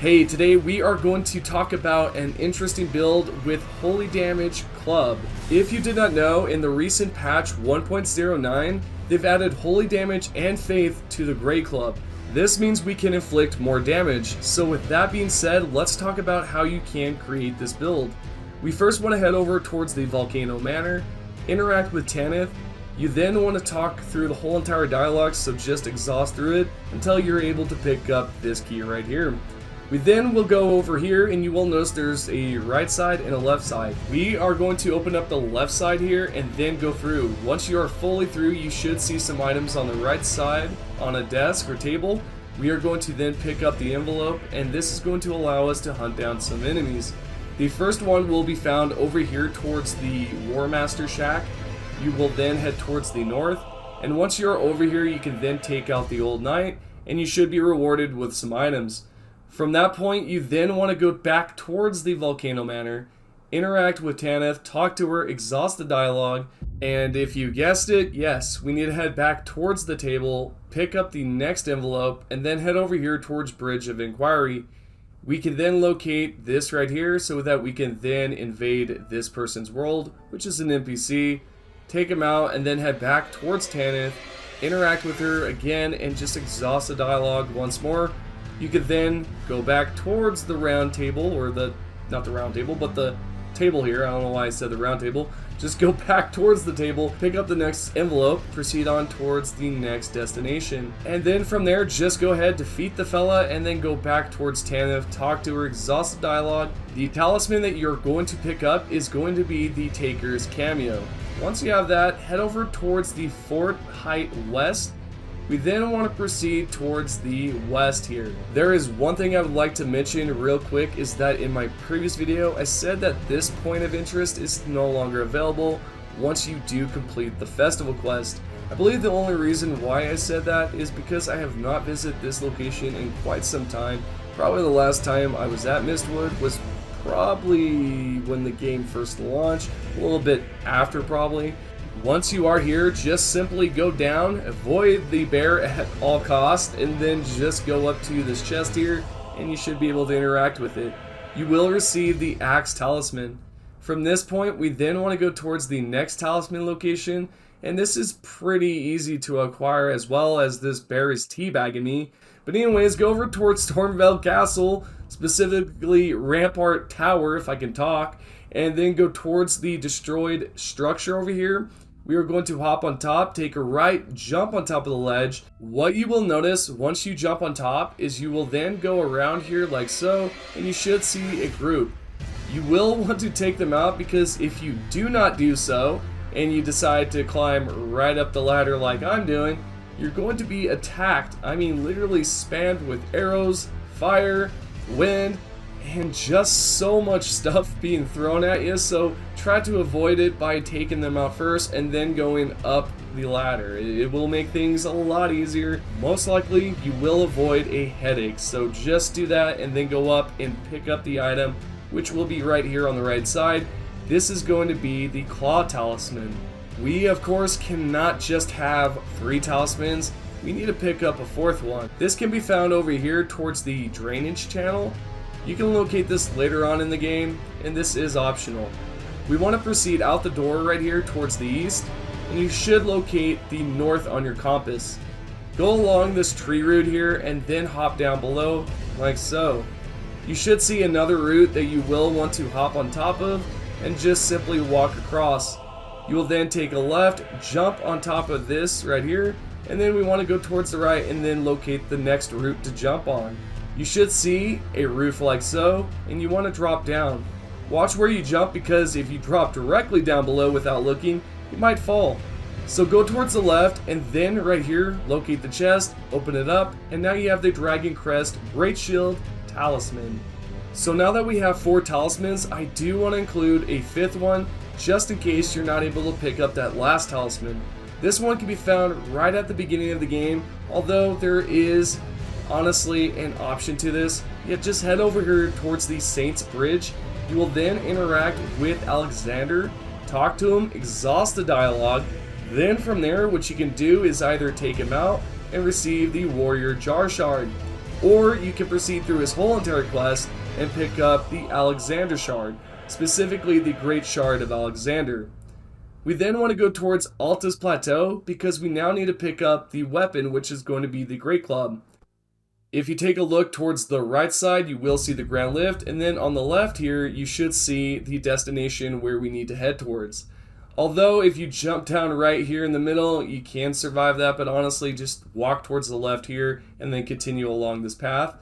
Hey, today we are going to talk about an interesting build with Holy Damage Club. If you did not know, in the recent patch 1.09, they've added Holy Damage and Faith to the Great Club. This means we can inflict more damage. So with that being said, let's talk about how you can create this build. We first want to head over towards the Volcano Manor, interact with Tanith. You then want to talk through the whole entire dialogue, so just exhaust through it until you're able to pick up this key right here. We then will go over here and you will notice there's a right side and a left side. We are going to open up the left side here and then go through. Once you are fully through, you should see some items on the right side on a desk or table. We are going to then pick up the envelope, and this is going to allow us to hunt down some enemies. The first one will be found over here towards the War Master Shack. You will then head towards the north, and once you're over here you can then take out the Old Knight and you should be rewarded with some items. From that point, you then want to go back towards the Volcano Manor, interact with Tanith, talk to her, exhaust the dialogue, and if you guessed it, yes, we need to head back towards the table, pick up the next envelope, and then head over here towards Bridge of Inquiry. We can then locate this right here so that we can then invade this person's world, which is an NPC, take him out, and then head back towards Tanith, interact with her again, and just exhaust the dialogue once more. You could then go back towards the round table, or not the round table, but the table here. I don't know why I said the round table. Just go back towards the table, pick up the next envelope, proceed on towards the next destination. And then from there, just go ahead, defeat the fella, and then go back towards Tanith, talk to her, exhaust the dialogue. The talisman that you're going to pick up is going to be the Taker's Cameo. Once you have that, head over towards the Fort Height West. We then want to proceed towards the west here. There is one thing I would like to mention real quick, is that in my previous video I said that this point of interest is no longer available once you do complete the festival quest. I believe the only reason why I said that is because I have not visited this location in quite some time. Probably the last time I was at Mistwood was probably when the game first launched, a little bit after probably. Once you are here, just simply go down, avoid the bear at all costs, and then just go up to this chest here, and you should be able to interact with it. You will receive the Axe Talisman. From this point, we then want to go towards the next talisman location, and this is pretty easy to acquire, as well as this bear is teabagging me. But anyways, go over towards Stormveld Castle, specifically Rampart Tower, if I can talk, and then go towards the destroyed structure over here. We are going to hop on top, take a right, jump on top of the ledge. What you will notice once you jump on top is you will then go around here like so, and you should see a group. You will want to take them out, because if you do not do so, and you decide to climb right up the ladder like I'm doing, you're going to be attacked. I mean, literally spammed with arrows, fire, wind, and just so much stuff being thrown at you. So try to avoid it by taking them out first and then going up the ladder. It will make things a lot easier. Most likely you will avoid a headache, so just do that and then go up and pick up the item, which will be right here on the right side. This is going to be the Claw Talisman. We of course cannot just have 3 talismans. We need to pick up a 4th one. This can be found over here towards the drainage channel. You can locate this later on in the game, and this is optional. We want to proceed out the door right here towards the east, and you should locate the north on your compass. Go along this tree route here and then hop down below like so. You should see another route that you will want to hop on top of and just simply walk across. You will then take a left, jump on top of this right here, and then we want to go towards the right and then locate the next route to jump on. You should see a roof like so, and you want to drop down. Watch where you jump, because if you drop directly down below without looking, you might fall. So go towards the left, and then right here, locate the chest, open it up, and now you have the Dragon Crest Great Shield Talisman. So now that we have 4 talismans, I do want to include a 5th one, just in case you're not able to pick up that last talisman. This one can be found right at the beginning of the game, although there is honestly an option to this. Yet just head over here towards the Saints Bridge. You will then interact with Alexander, talk to him, exhaust the dialogue. Then from there, what you can do is either take him out and receive the Warrior Jar Shard. or you can proceed through his whole entire quest and pick up the Alexander Shard, specifically the Great Shard of Alexander. We then want to go towards Alta's Plateau because we now need to pick up the weapon, which is going to be the Great Club. If you take a look towards the right side, you will see the Grand Lift, and then on the left here, you should see the destination where we need to head towards. Although if you jump down right here in the middle, you can survive that, but honestly, just walk towards the left here and then continue along this path.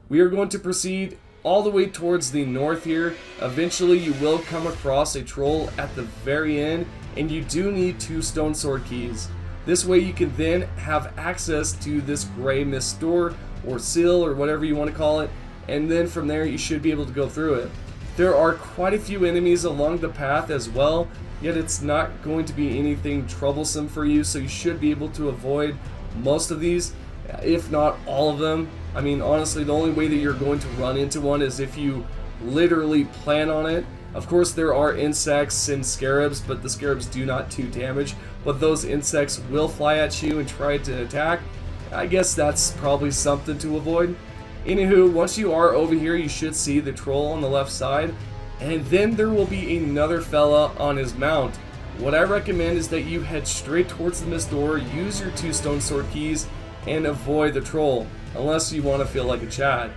We are going to proceed all the way towards the north here. Eventually, you will come across a troll at the very end, and you do need 2 stone sword keys. This way you can then have access to this gray mist door or seal or whatever you want to call it, and then from there you should be able to go through it. There are quite a few enemies along the path as well, yet it's not going to be anything troublesome for you, so you should be able to avoid most of these, if not all of them. I mean, honestly, the only way that you're going to run into one is if you literally plan on it. Of course, there are insects and scarabs, but the scarabs do not do damage, but those insects will fly at you and try to attack. I guess that's probably something to avoid. Anywho, once you are over here, you should see the troll on the left side, and then there will be another fella on his mount. What I recommend is that you head straight towards the mist door, use your 2 stone sword keys, and avoid the troll, unless you want to feel like a Chad.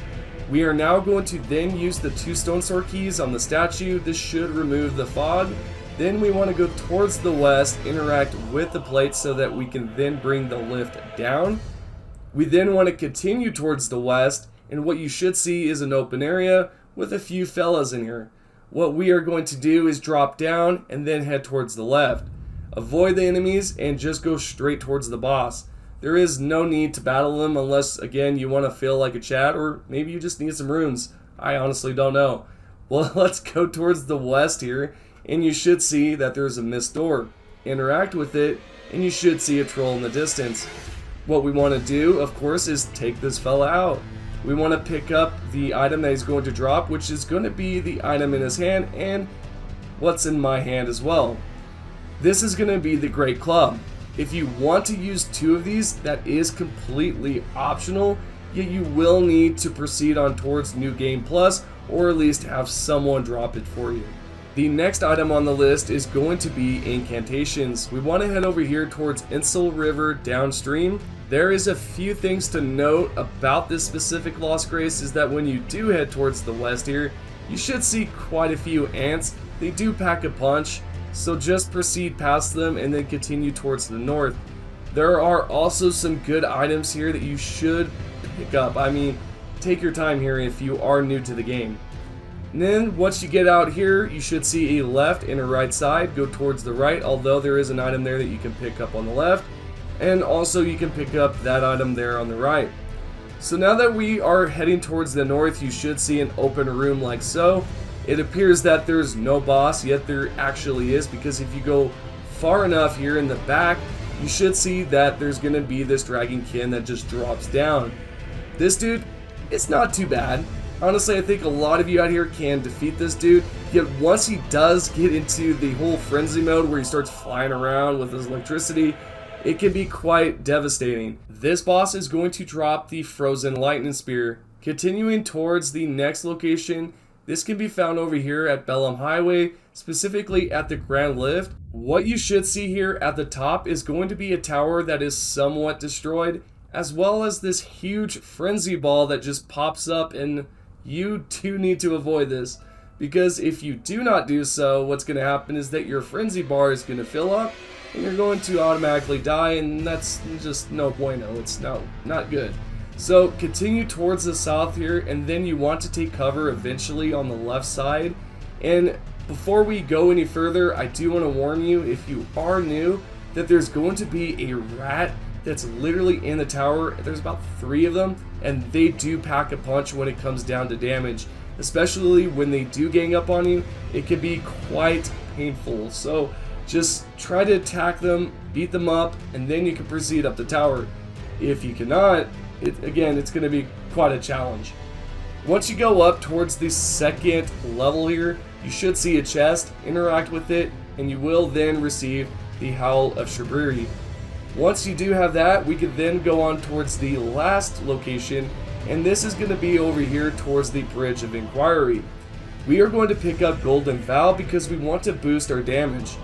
We are now going to then use the 2 stone sword keys on the statue. This should remove the fog. Then we want to go towards the west, interact with the plate so that we can then bring the lift down. We then want to continue towards the west, and what you should see is an open area with a few fellas in here. What we are going to do is drop down and then head towards the left. Avoid the enemies and just go straight towards the boss. There is no need to battle them unless, again, you want to feel like a Chad, or maybe you just need some runes. I honestly don't know. Well, let's go towards the west here, and you should see that there's a mist door. Interact with it, and you should see a troll in the distance. What we want to do, of course, is take this fella out. We want to pick up the item that he's going to drop, which is going to be the item in his hand and what's in my hand as well. This is going to be the Great Club. If you want to use 2 of these, that is completely optional, yet you will need to proceed on towards New Game Plus, or at least have someone drop it for you. The next item on the list is going to be Incantations. We want to head over here towards Insel River downstream. There is a few things to note about this specific Lost Grace is that when you do head towards the west here, you should see quite a few ants. They do pack a punch, so just proceed past them and then continue towards the north. There are also some good items here that you should pick up. I mean, take your time here if you are new to the game. And then once you get out here, you should see a left and a right side. Go towards the right, although there is an item there that you can pick up on the left. And also you can pick up that item there on the right. So now that we are heading towards the north, you should see an open room like so. It appears that there's no boss, yet there actually is, because if you go far enough here in the back, you should see that there's going to be this dragonkin that just drops down. This dude, it's not too bad. Honestly, I think a lot of you out here can defeat this dude, yet once he does get into the whole frenzy mode where he starts flying around with his electricity, it can be quite devastating. This boss is going to drop the Frozen Lightning Spear. Continuing towards the next location, this can be found over here at Bellum Highway, specifically at the Grand Lift. What you should see here at the top is going to be a tower that is somewhat destroyed, as well as this huge frenzy ball that just pops up, and you do need to avoid this, because if you do not do so, what's going to happen is that your frenzy bar is going to fill up, and you're going to automatically die, and that's just no bueno. It's not good. So continue towards the south here, and then you want to take cover eventually on the left side. And before we go any further, I do want to warn you, if you are new, that there's going to be a rat that's literally in the tower. There's about 3 of them, and they do pack a punch when it comes down to damage. Especially when they do gang up on you, it can be quite painful. So just try to attack them, beat them up, and then you can proceed up the tower. If you cannot, it's going to be quite a challenge. Once you go up towards the second level here, you should see a chest, interact with it, and you will then receive the Howl of Shabriri. Once you do have that, we can then go on towards the last location, and this is going to be over here towards the Bridge of Inquiry. We are going to pick up Golden Vow because we want to boost our damage.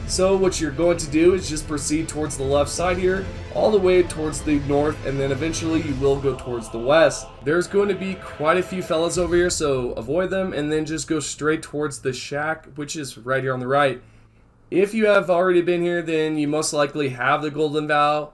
So what you're going to do is just proceed towards the left side here, all the way towards the north, and then eventually you will go towards the west. There's going to be quite a few fellas over here, so avoid them, and then just go straight towards the shack, which is right here on the right. If you have already been here, then you most likely have the Golden Vow.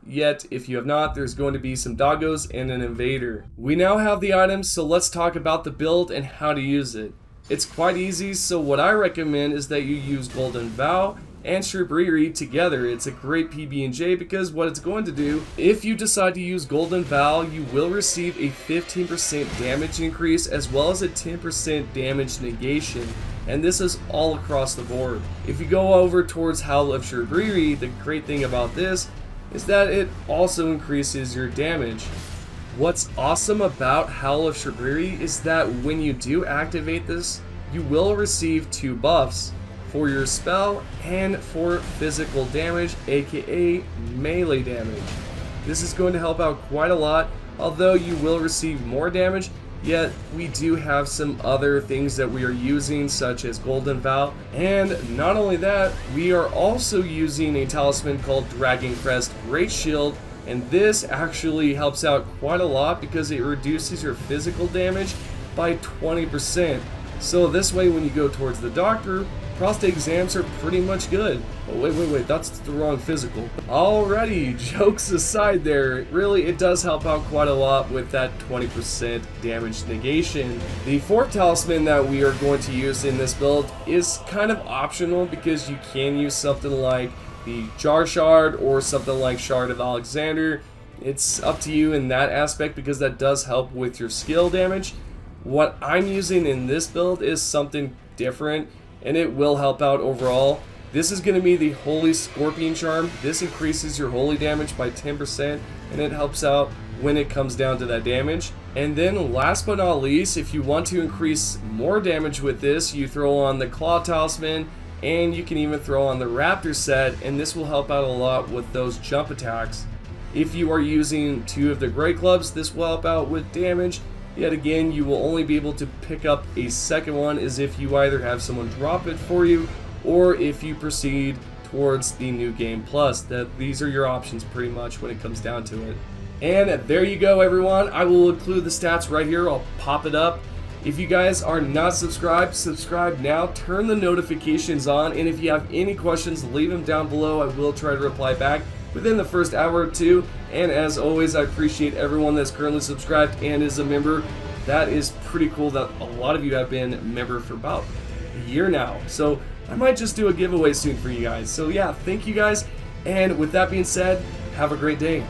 Yet, if you have not, there's going to be some doggos and an invader. We now have the items, so let's talk about the build and how to use it. It's quite easy, so what I recommend is that you use Golden Vow and Shabriri together. It's a great PB&J because what it's going to do, if you decide to use Golden Vow, you will receive a 15% damage increase as well as a 10% damage negation. And this is all across the board. If you go over towards Howl of Shabriri, the great thing about this is that it also increases your damage. What's awesome about Howl of Shabriri is that when you do activate this, you will receive 2 buffs for your spell and for physical damage, aka melee damage. This is going to help out quite a lot, although you will receive more damage, yet we do have some other things that we are using such as Golden Vow, and not only that, we are also using a talisman called Dragon Crest Great Shield, and this actually helps out quite a lot because it reduces your physical damage by 20%. So this way when you go towards the doctor, prostate exams are pretty much good. Oh, wait, that's the wrong physical. Alrighty, jokes aside there, really it does help out quite a lot with that 20% damage negation. The 4th talisman that we are going to use in this build is kind of optional because you can use something like the Jar Shard or something like Shard of Alexander. It's up to you in that aspect because that does help with your skill damage. What I'm using in this build is something different, and it will help out overall. This is going to be the Holy Scorpion Charm. This increases your holy damage by 10%, and it helps out when it comes down to that damage. And then last but not least, if you want to increase more damage with this, you throw on the Claw Talisman, and you can even throw on the Raptor set, and this will help out a lot with those jump attacks. If you are using 2 of the Great Clubs, this will help out with damage. Yet again, you will only be able to pick up a second one as if you either have someone drop it for you or if you proceed towards the New Game Plus. These are your options pretty much when it comes down to it. And there you go, everyone. I will include the stats right here. I'll pop it up. If you guys are not subscribed, subscribe now. Turn the notifications on. And if you have any questions, leave them down below. I will try to reply back within the first hour or 2. And as always, I appreciate everyone that's currently subscribed and is a member. That is pretty cool that a lot of you have been a member for about a year now. So I might just do a giveaway soon for you guys. So yeah, thank you guys. And with that being said, have a great day.